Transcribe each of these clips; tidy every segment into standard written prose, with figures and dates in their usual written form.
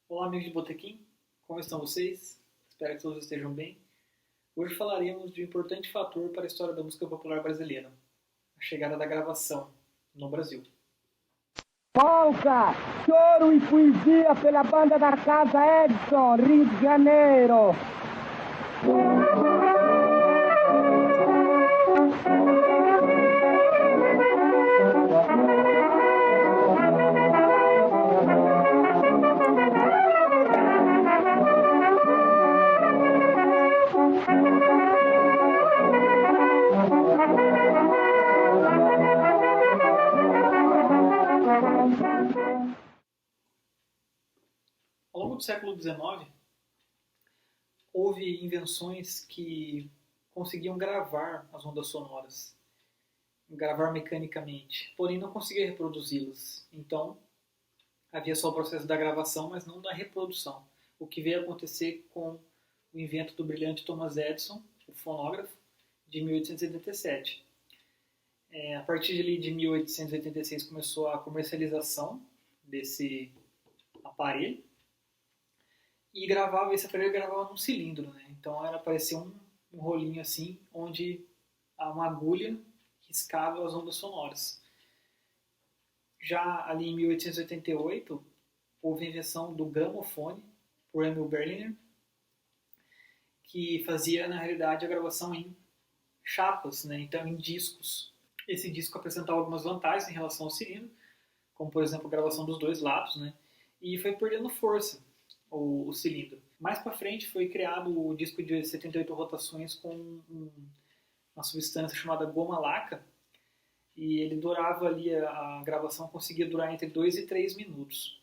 Olá, amigos de Botequim, como estão vocês? Espero que todos estejam bem. Hoje falaremos de um importante fator para a história da música popular brasileira, a chegada da gravação no Brasil. Polka, choro e poesia pela banda da Casa Edson, Rio de Janeiro. Ao longo do século XIX, houve invenções que conseguiam gravar as ondas sonoras, gravar mecanicamente, porém não conseguia reproduzi-las. Então, havia só o processo da gravação, mas não da reprodução. O que veio a acontecer com o invento do brilhante Thomas Edison, o fonógrafo, de 1887. A partir de 1886 começou a comercialização desse aparelho, e esse aparelho gravava num cilindro, né? Então parecia um rolinho assim, onde uma agulha riscava as ondas sonoras. Já ali em 1888, houve a invenção do gramofone, por Emil Berliner, que fazia, na realidade, a gravação em chapas, né? Então em discos. Esse disco apresentava algumas vantagens em relação ao cilindro, como, por exemplo, a gravação dos dois lados, né? E foi perdendo força o cilindro. Mais para frente foi criado o disco de 78 rotações com uma substância chamada goma laca, e ele durava ali, a gravação conseguia durar entre 2 e 3 minutos.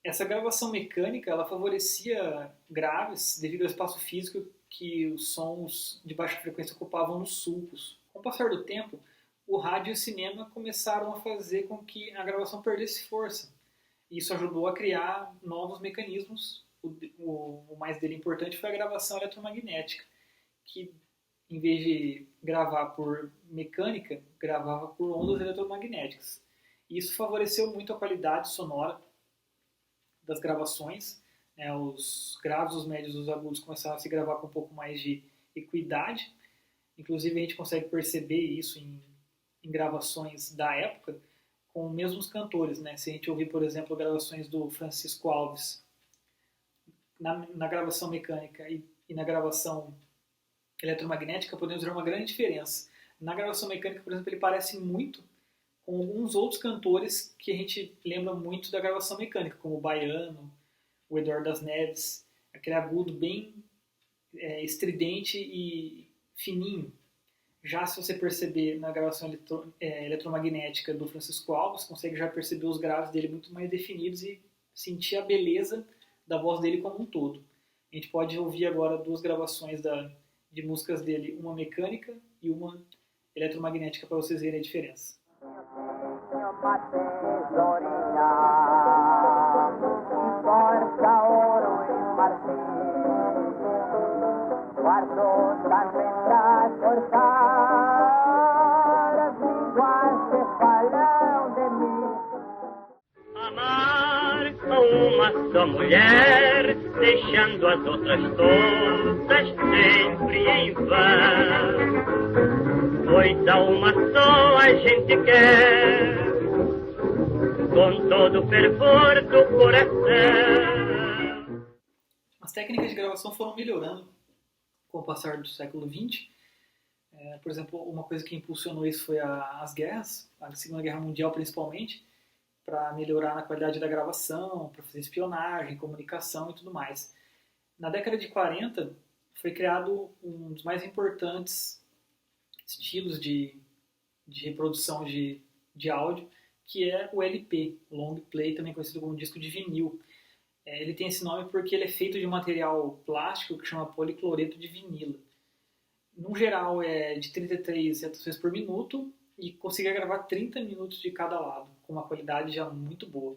Essa gravação mecânica, ela favorecia graves devido ao espaço físico que os sons de baixa frequência ocupavam nos sulcos. Com o passar do tempo, o rádio e o cinema começaram a fazer com que a gravação perdesse força. Isso ajudou a criar novos mecanismos. O mais dele importante foi a gravação eletromagnética, que em vez de gravar por mecânica, gravava por ondas eletromagnéticas. Isso favoreceu muito a qualidade sonora das gravações. Os graves, os médios e os agudos começaram a se gravar com um pouco mais de equidade. Inclusive a gente consegue perceber isso em gravações da época, com os mesmos cantores, né? Se a gente ouvir, por exemplo, gravações do Francisco Alves na gravação mecânica e na gravação eletromagnética, podemos ver uma grande diferença. Na gravação mecânica, por exemplo, ele parece muito com alguns outros cantores que a gente lembra muito da gravação mecânica, como o Baiano, o Eduardo das Neves, aquele agudo bem estridente e fininho. Já se você perceber na gravação eletromagnética do Francisco Alves, consegue já perceber os graves dele muito mais definidos e sentir a beleza da voz dele como um todo. A gente pode ouvir agora duas gravações de músicas dele, uma mecânica e uma eletromagnética, para vocês verem a diferença. Amar a uma só mulher, deixando as outras todas sempre em vão. Pois a uma só a gente quer, com todo o fervor do coração. As técnicas de gravação foram melhorando com o passar do século XX. Por exemplo, uma coisa que impulsionou isso foi as guerras, a Segunda Guerra Mundial principalmente, para melhorar a qualidade da gravação, para fazer espionagem, comunicação e tudo mais. Na década de 40, foi criado um dos mais importantes estilos de reprodução de áudio, que é o LP, Long Play, também conhecido como disco de vinil. Ele tem esse nome porque ele é feito de um material plástico que chama policloreto de vinila. No geral, é de 33 rotações por minuto e conseguia gravar 30 minutos de cada lado, com uma qualidade já muito boa.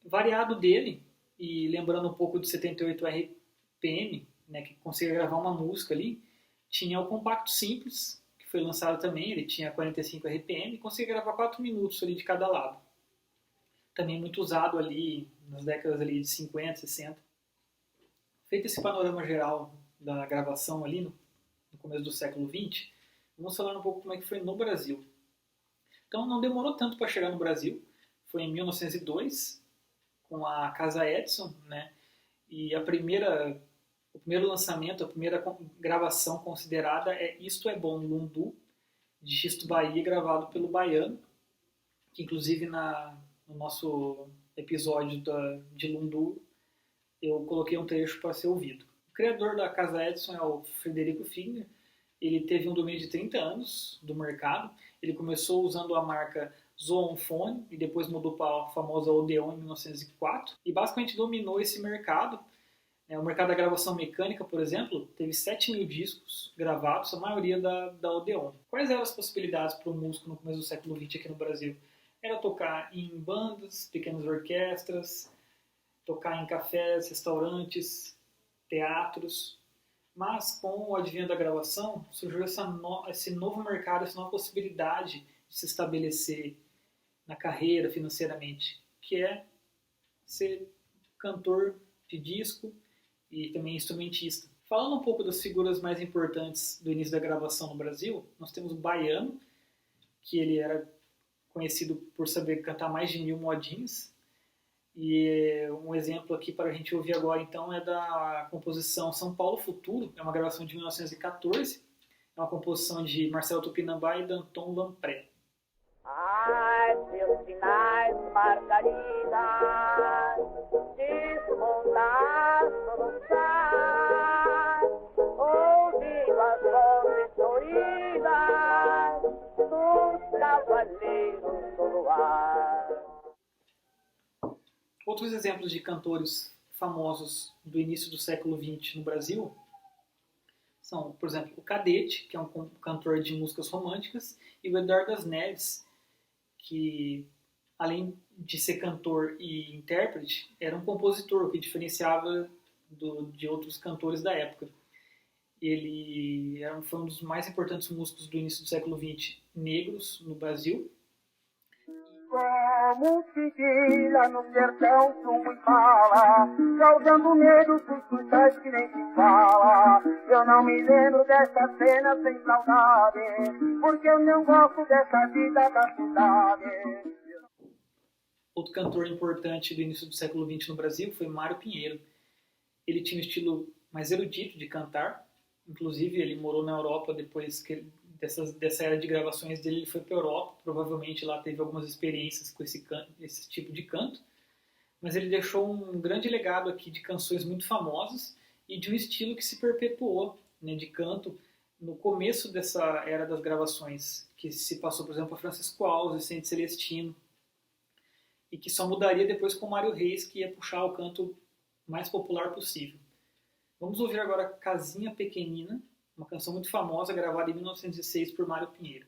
Variado dele, e lembrando um pouco do 78R RPM, né, que conseguia gravar uma música ali, tinha o compacto simples, que foi lançado também, ele tinha 45 RPM e conseguia gravar 4 minutos ali de cada lado. Também muito usado ali nas décadas ali de 50, 60. Feito esse panorama geral da gravação ali no começo do século XX, vamos falar um pouco como é que foi no Brasil. Então não demorou tanto para chegar no Brasil, foi em 1902, com a Casa Edison, né? E o primeiro lançamento, a primeira gravação considerada é Isto é Bom, Lundu, de Xisto Bahia, gravado pelo Baiano, que inclusive no nosso episódio de Lundu eu coloquei um trecho para ser ouvido. O criador da Casa Edison é o Frederico Figner. Ele teve um domínio de 30 anos do mercado. Ele começou usando a marca Zoonphone e depois mudou para a famosa Odeon em 1904 e basicamente dominou esse mercado. O mercado da gravação mecânica, por exemplo, teve 7.000 discos gravados, a maioria da Odeon. Quais eram as possibilidades para o músico no começo do século XX aqui no Brasil? Era tocar em bandas, pequenas orquestras, tocar em cafés, restaurantes, teatros. Mas com o advento da gravação, surgiu esse novo mercado, essa nova possibilidade de se estabelecer na carreira financeiramente, que é ser cantor de disco e também instrumentista. Falando um pouco das figuras mais importantes do início da gravação no Brasil, nós temos o Baiano, que ele era conhecido por saber cantar mais de 1000 modinhas. E um exemplo aqui para a gente ouvir agora, então, é da composição São Paulo Futuro, é uma gravação de 1914, é uma composição de Marcelo Tupinambá e Danton Lampré. Ai, seus sinais, margaridas, desmontar, soluçar, ouvindo as vozes floridas dos cavaleiros do luar. Outros exemplos de cantores famosos do início do século XX no Brasil são, por exemplo, o Cadete, que é um cantor de músicas românticas, e o Eduardo das Neves, que, além de ser cantor e intérprete, era um compositor, o que diferenciava de outros cantores da época. Ele foi um dos mais importantes músicos do início do século XX negros no Brasil. Como seguila no sertão chumbo e fala, causando medo dos quintais que nem se fala. Eu não me lembro dessa cena sem saudade, porque eu não gosto dessa vida da cidade. Outro cantor importante do início do século XX no Brasil foi Mário Pinheiro. Ele tinha um estilo mais erudito de cantar, inclusive ele morou na Europa depois dessa era de gravações dele, ele foi para a Europa, provavelmente lá teve algumas experiências com esse tipo de canto, mas ele deixou um grande legado aqui de canções muito famosas e de um estilo que se perpetuou, né, de canto no começo dessa era das gravações, que se passou, por exemplo, a Francisco Alves, Vicente Celestino, e que só mudaria depois com Mário Reis, que ia puxar o canto mais popular possível. Vamos ouvir agora Casinha Pequenina, uma canção muito famosa, gravada em 1906 por Mário Pinheiro.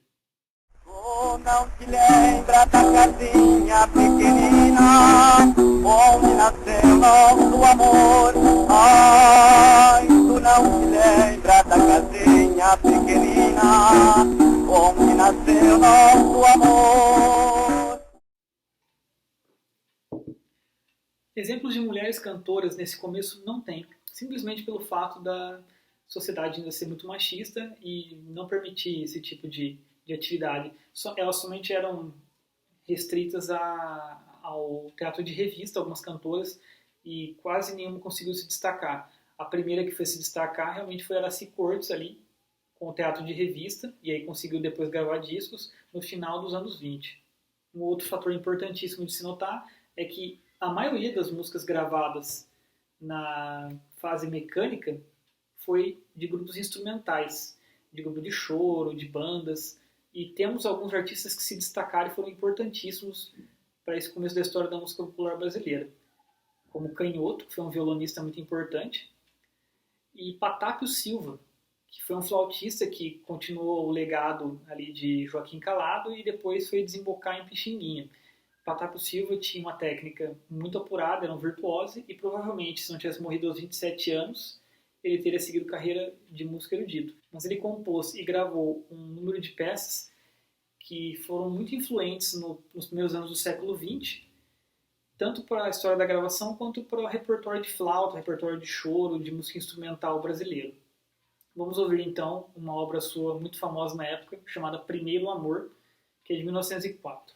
Tu não te lembra da casinha pequenina, onde nasceu nosso amor? Ai, tu não te lembra da casinha pequenina, onde nasceu nosso amor? Exemplos de mulheres cantoras nesse começo não tem, simplesmente pelo fato da sociedade ainda ser muito machista e não permitir esse tipo de atividade. Elas somente eram restritas ao teatro de revista, algumas cantoras, e quase nenhuma conseguiu se destacar. A primeira que foi se destacar realmente foi a Aracy Cortes ali, com o teatro de revista, e aí conseguiu depois gravar discos no final dos anos 20. Um outro fator importantíssimo de se notar é que a maioria das músicas gravadas na fase mecânica foi de grupos instrumentais, de grupo de choro, de bandas, e temos alguns artistas que se destacaram e foram importantíssimos para esse começo da história da música popular brasileira, como Canhoto, que foi um violonista muito importante, e Patápio Silva, que foi um flautista que continuou o legado ali de Joaquim Calado e depois foi desembocar em Pixinguinha. Patápio Silva tinha uma técnica muito apurada, era um virtuose, e provavelmente, se não tivesse morrido aos 27 anos, ele teria seguido carreira de músico erudito. Mas ele compôs e gravou um número de peças que foram muito influentes nos primeiros anos do século XX, tanto para a história da gravação quanto para o repertório de flauta, repertório de choro, de música instrumental brasileiro. Vamos ouvir então uma obra sua muito famosa na época, chamada Primeiro Amor, que é de 1904.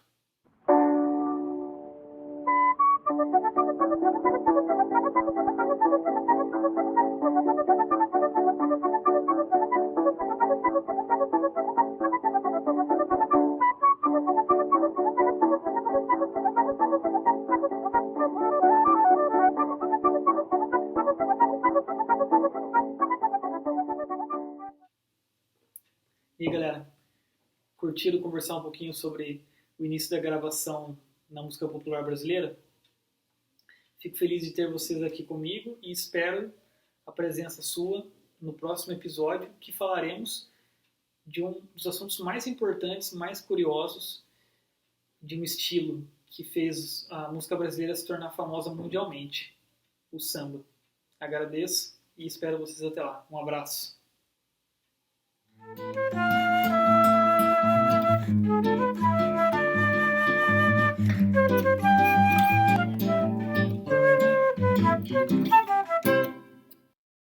E aí, galera, curtiram conversar um pouquinho sobre o início da gravação na música popular brasileira? Fico feliz de ter vocês aqui comigo e espero a presença sua no próximo episódio, que falaremos de um dos assuntos mais importantes, mais curiosos, de um estilo que fez a música brasileira se tornar famosa mundialmente, o samba. Agradeço e espero vocês até lá. Um abraço.